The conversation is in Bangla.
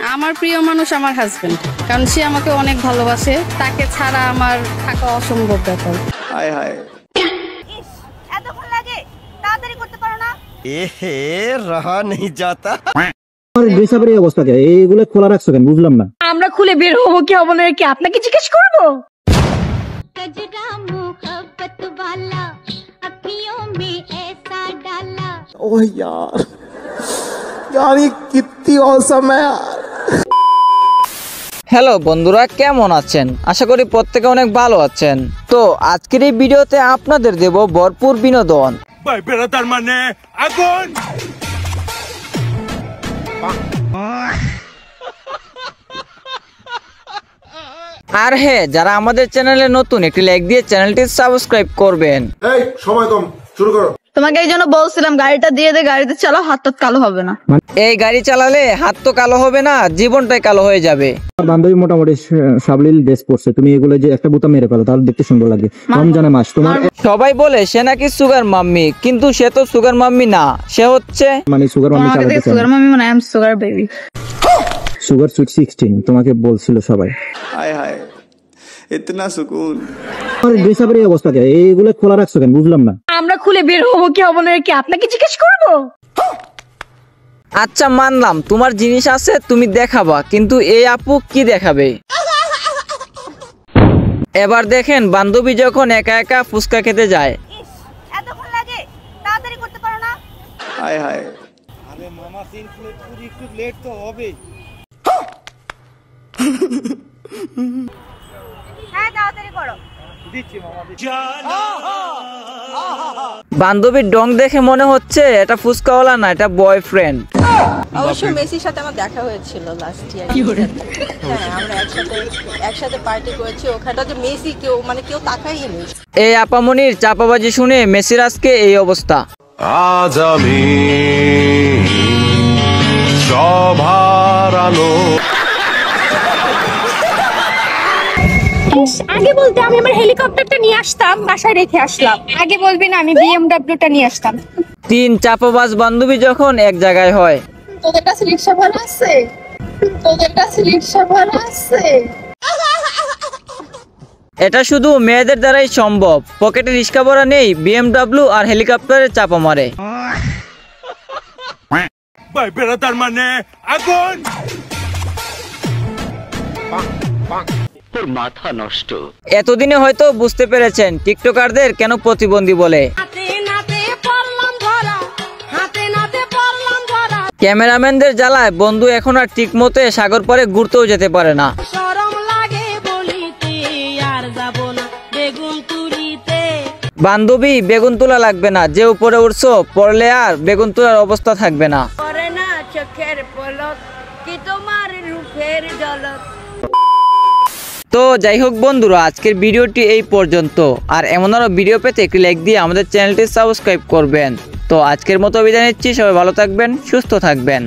আমার প্রিয় মানুষ আমার হাজবেন্ড, কারণ সে আমাকে অনেক ভালোবাসে। তাকে ছাড়া আমার থাকা অসম্ভব ব্যাপার। হায় হায়, এতক্ষণ লাগে, তাড়াতাড়ি করতে পারো না? এহে রহা নেই যাতা। ড্রেস আপের এই অবস্থা কে? এইগুলো খোলা রাখছো কেন বুঝলাম না। আমরা খুলে বের হবো কি হবো না কি আপনাকে জিজ্ঞেস করবো? ओह यार, यार ये कितनी औसम है यार। হ্যালো বন্ধুরা, কেমন আছেন? আশা করি প্রত্যেকে অনেক ভালো আছেন। তো আজকের এই ভিডিওতে আপনাদের দেব ভরপুর বিনোদন। ভাই বেড়াতার মানে আগুন। আর হ্যাঁ, যারা আমাদের চ্যানেলে নতুন, একটি লাইক দিয়ে চ্যানেলটি সাবস্ক্রাইব করবেন। এই সময় কম, শুরু করো। তোমাকে এই জন্য বলছিলাম গাড়িটা দিয়ে দে, গাড়িতে চালাও, হাত কালো হবে না। এই গাড়ি চালালে হাত তো কালো হবে না, জীবনটাই কালো হয়ে যাবে। বান্ধবী মোটামুটি সাবলীল ড্রেস পরছে, তুমি এগুলো যে একটা বোতাম মেরে ফেলো তাহলে দেখতে সুন্দর লাগে। রমজানের মাস, তোমার সবাই বলে সে নাকি সুগার মাম্মি, কিন্তু সে তো সুগার মাম্মি না, সে হচ্ছে মানে সুগার মাম্মি চালাতে চায়। সুগার মাম্মি মানে I am sugar baby. Sugar sweet 16 তোমাকে বলছিল সবাই। हाय हाय, इतना सुकून। ড্রেস আপের এই অবস্থা কে? এইগুলো খোলা রাখছো কেন বুঝলাম না। আমরা খুলে বের হবো কি হবো না কি আপনাকে জিজ্ঞেস করবো? আচ্ছা মানলাম তোমার জিনিস আছে, তুমি দেখাবা, কিন্তু এই আপু কি দেখাবে? এবার দেখেন বান্ধবী যখন একা একা ফুচকা খেতে যায়। এতক্ষণ লাগে, তাড়াতাড়ি করতে পারো না? हाय हाय, আরে মামা সিন ফুলে পুরি একটু লেট তো হবে। হ্যাঁ তাড়াতাড়ি করো। দিচ্ছি মামা, দিচ্ছি। বান্ধবীর ডং দেখে মনে হচ্ছে এটা ফুচকাওয়ালা না, এটা বয়ফ্রেন্ড। অবশ্য মেসির সাথে আমার দেখা হয়েছিল লাস্ট ইয়ার। হ্যাঁ, আমরা একসাথে পার্টি করেছি। ওখানটা যে মেসি কেউ তাকাই নেই। এই আপামনির চাপাবাজি শুনে মেসির আজকে এই অবস্থা। আজ আমি সবার আলো। আগে বলতে আমি আমার হেলিকপ্টারটা নিয়ে আসতাম, বাসায় রেখে আসলাম। আগে বলবি না আমি বিএমডব্লিউটা নিয়ে আসতাম। 3 চাপাবাজ বান্ধবী যখন এক জায়গায় হয়। তোদের কাছে রিকশা ভাড়া আছে? তোদের কাছে রিকশা ভাড়া আছে? এটা শুধু মেয়েদের দ্বারাই সম্ভব। পকেটে রিস্কা ভরা নেই, বিএমডব্লিউ আর হেলিকপ্টারে চাপা মারে। ভাই বেড়াতার মানে আগুন। এতদিনে হয়তো বুঝতে পেরেছেন টিকটকারদের কেন প্রতিবন্ধী বলে। ক্যামেরাম্যানদের জ্বালায় বন্ধু এখন আর ঠিক মতো সাগর পারে ঘুরতেও যেতে পারে না। বান্ধবী বেগুন তোলা লাগবে না, যে উপরে উঠছো পড়লে আর বেগুন তোলার অবস্থা থাকবে না। তো যাই হোক বন্ধুরা, আজকের ভিডিওটি এই পর্যন্ত। আর এমন আরো ভিডিও পেতে একটি লাইক দিয়ে আমাদের চ্যানেলটি সাবস্ক্রাইব করবেন। তো আজকের মতো বিদায় নিচ্ছি, সবাই ভালো থাকবেন, সুস্থ থাকবেন।